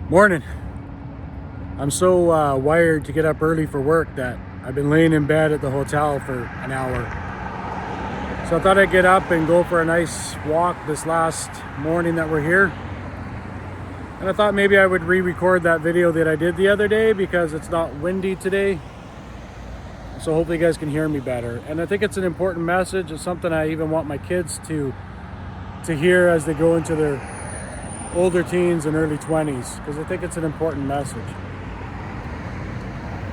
Morning. I'm so wired to get up early for work that I've been laying in bed at the hotel for an hour. So I thought I'd get up and go for a nice walk this last morning that we're here. And I thought maybe I would re-record that video that I did the other day because it's not windy today. So hopefully you guys can hear me better. And I think it's an important message. It's something I even want my kids to hear as they go into their older teens and early 20s, because I think it's an important message.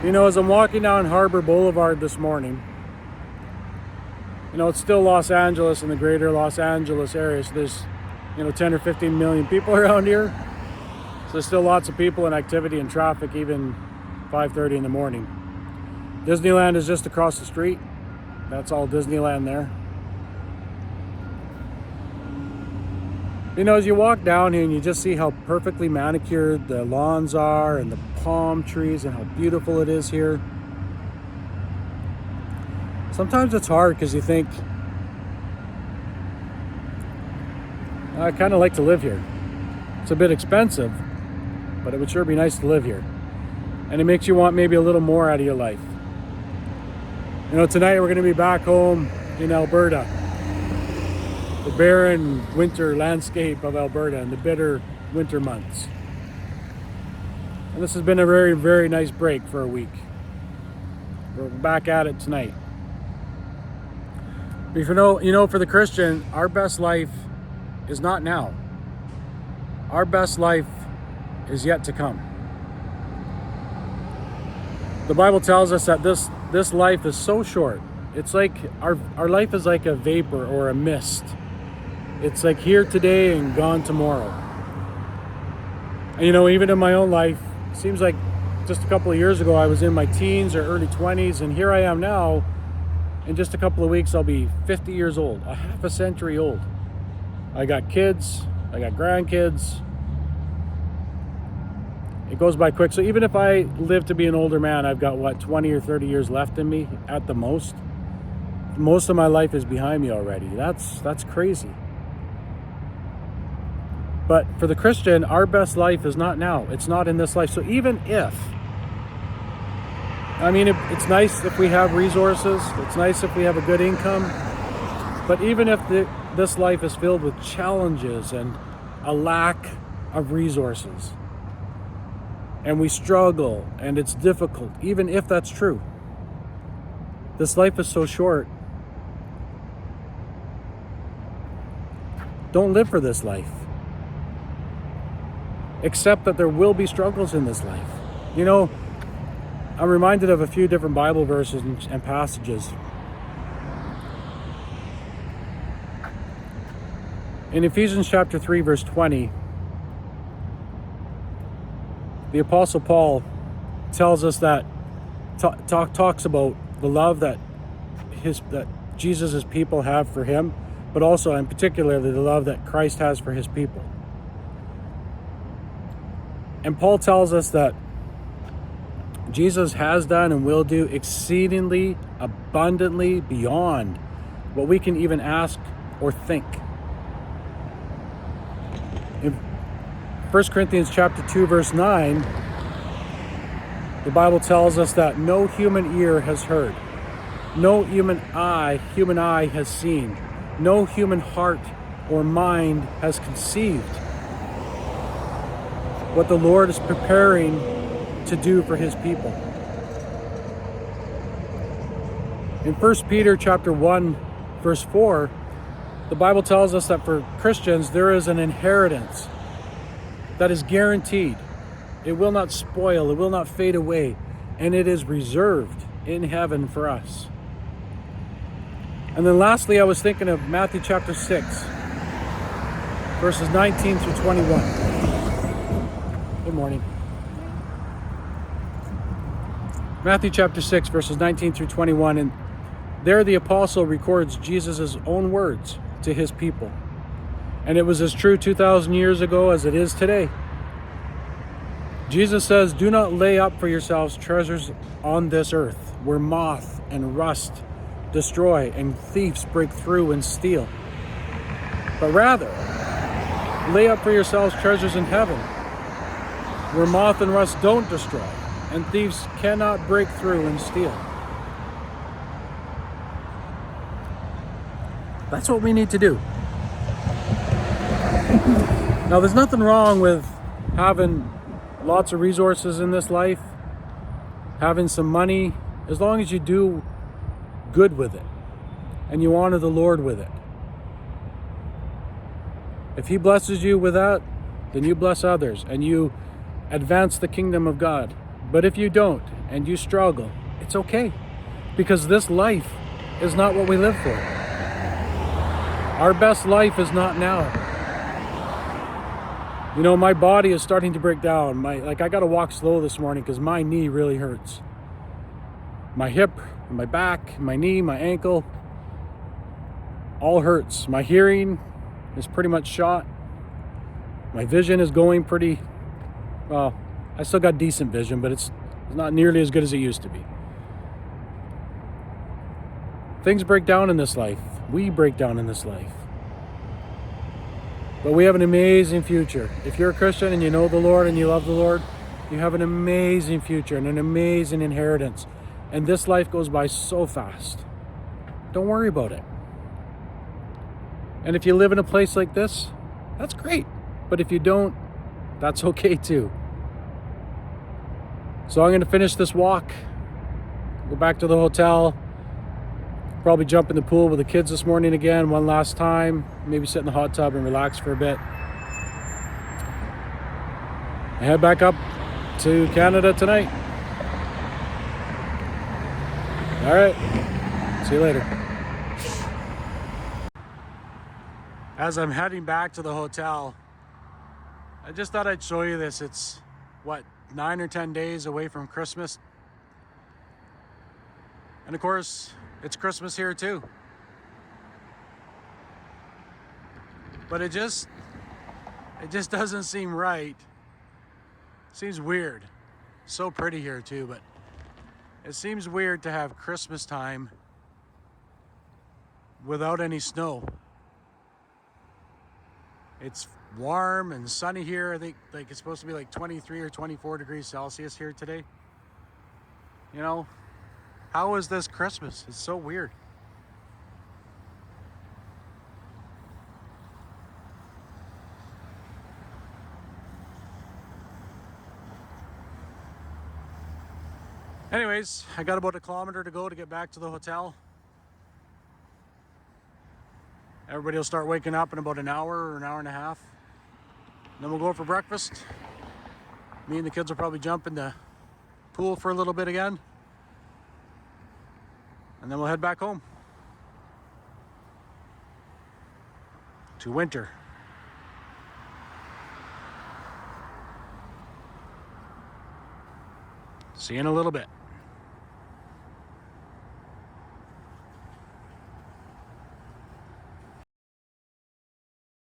You know, as I'm walking down Harbor Boulevard this morning, you know, it's still Los Angeles and the greater Los Angeles area, so there's, 10 or 15 million people around here. So there's still lots of people and activity and traffic, even 5:30 in the morning. Disneyland is just across the street. That's all Disneyland there. You know, as you walk down here and you just see how perfectly manicured the lawns are and the palm trees and how beautiful it is here. Sometimes it's hard because you think, I kind of like to live here. It's a bit expensive, but it would sure be nice to live here. And it makes you want maybe a little more out of your life. You know, tonight we're going to be back home in Alberta. The barren winter landscape of Alberta and the bitter winter months. And this has been a very, very nice break for a week. We're back at it tonight. But for the Christian, our best life is not now. Our best life is yet to come. The Bible tells us that this life is so short. It's like our life is like a vapor or a mist. It's like here today and gone tomorrow. And even in my own life, it seems like just a couple of years ago I was in my teens or early 20s, and here I am now. In just a couple of weeks I'll be 50 years old, a half a century old. I got kids, I got grandkids. It goes by quick. So even if I live to be an older man, I've got 20 or 30 years left in me at the most. Most of my life is behind me already. That's crazy. But for the Christian, our best life is not now. It's not in this life. So even if, it's nice if we have resources. It's nice if we have a good income. But even if this life is filled with challenges and a lack of resources, and we struggle and it's difficult, even if that's true, this life is so short. Don't live for this life. Accept that there will be struggles in this life. I'm reminded of a few different Bible verses and passages. In Ephesians chapter 3, verse 20, the Apostle Paul tells us that, talks about the love that Jesus' people have for him, but also in particular the love that Christ has for his people. And Paul tells us that Jesus has done and will do exceedingly abundantly beyond what we can even ask or think. In 1 Corinthians chapter 2, verse 9, the Bible tells us that no human ear has heard, no human eye has seen, no human heart or mind has conceived what the Lord is preparing to do for his people. In 1 Peter chapter 1, verse 4, the Bible tells us that for Christians there is an inheritance that is guaranteed. It will not spoil, it will not fade away, and it is reserved in heaven for us. And then lastly, I was thinking of Matthew chapter 6, verses 19 through 21. Good morning. Matthew chapter 6, verses 19 through 21, and there the apostle records Jesus' own words to his people. And it was as true 2,000 years ago as it is today. Jesus says, "Do not lay up for yourselves treasures on this earth, where moth and rust destroy and thieves break through and steal. But rather, lay up for yourselves treasures in heaven, where moth and rust don't destroy, and thieves cannot break through and steal. That's what we need to do. Now, there's nothing wrong with having lots of resources in this life, having some money, as long as you do good with it and you honor the Lord with it. If He blesses you with that, then you bless others and you advance the kingdom of God. But if you don't and you struggle, it's okay, because this life is not what we live for. Our best life is not now. You know, my body is starting to break down. I got to walk slow this morning because my knee really hurts. My hip, my back, my knee, my ankle, all hurts. My hearing is pretty much shot. My vision is going pretty, well, I still got decent vision, but it's not nearly as good as it used to be. Things break down in this life. We break down in this life. But we have an amazing future. If you're a Christian and you know the Lord and you love the Lord, you have an amazing future and an amazing inheritance. And this life goes by so fast. Don't worry about it. And if you live in a place like this, that's great. But if you don't, that's okay too. So I'm going to finish this walk, go back to the hotel, probably jump in the pool with the kids this morning again, one last time, maybe sit in the hot tub and relax for a bit. I head back up to Canada tonight. All right, see you later. As I'm heading back to the hotel, I just thought I'd show you this. It's, 9 or 10 days away from Christmas. And of course, it's Christmas here too. But it just doesn't seem right. It seems weird. So pretty here too, but it seems weird to have Christmas time without any snow. It's warm and sunny here. I think it's supposed to be like 23 or 24 degrees Celsius here today. You know, how is this Christmas? It's so weird. Anyways, I got about 1 kilometer to go to get back to the hotel. Everybody will start waking up in about an hour or an hour and a half. Then we'll go for breakfast. Me and the kids will probably jump in the pool for a little bit again. And then we'll head back home to winter. See you in a little bit.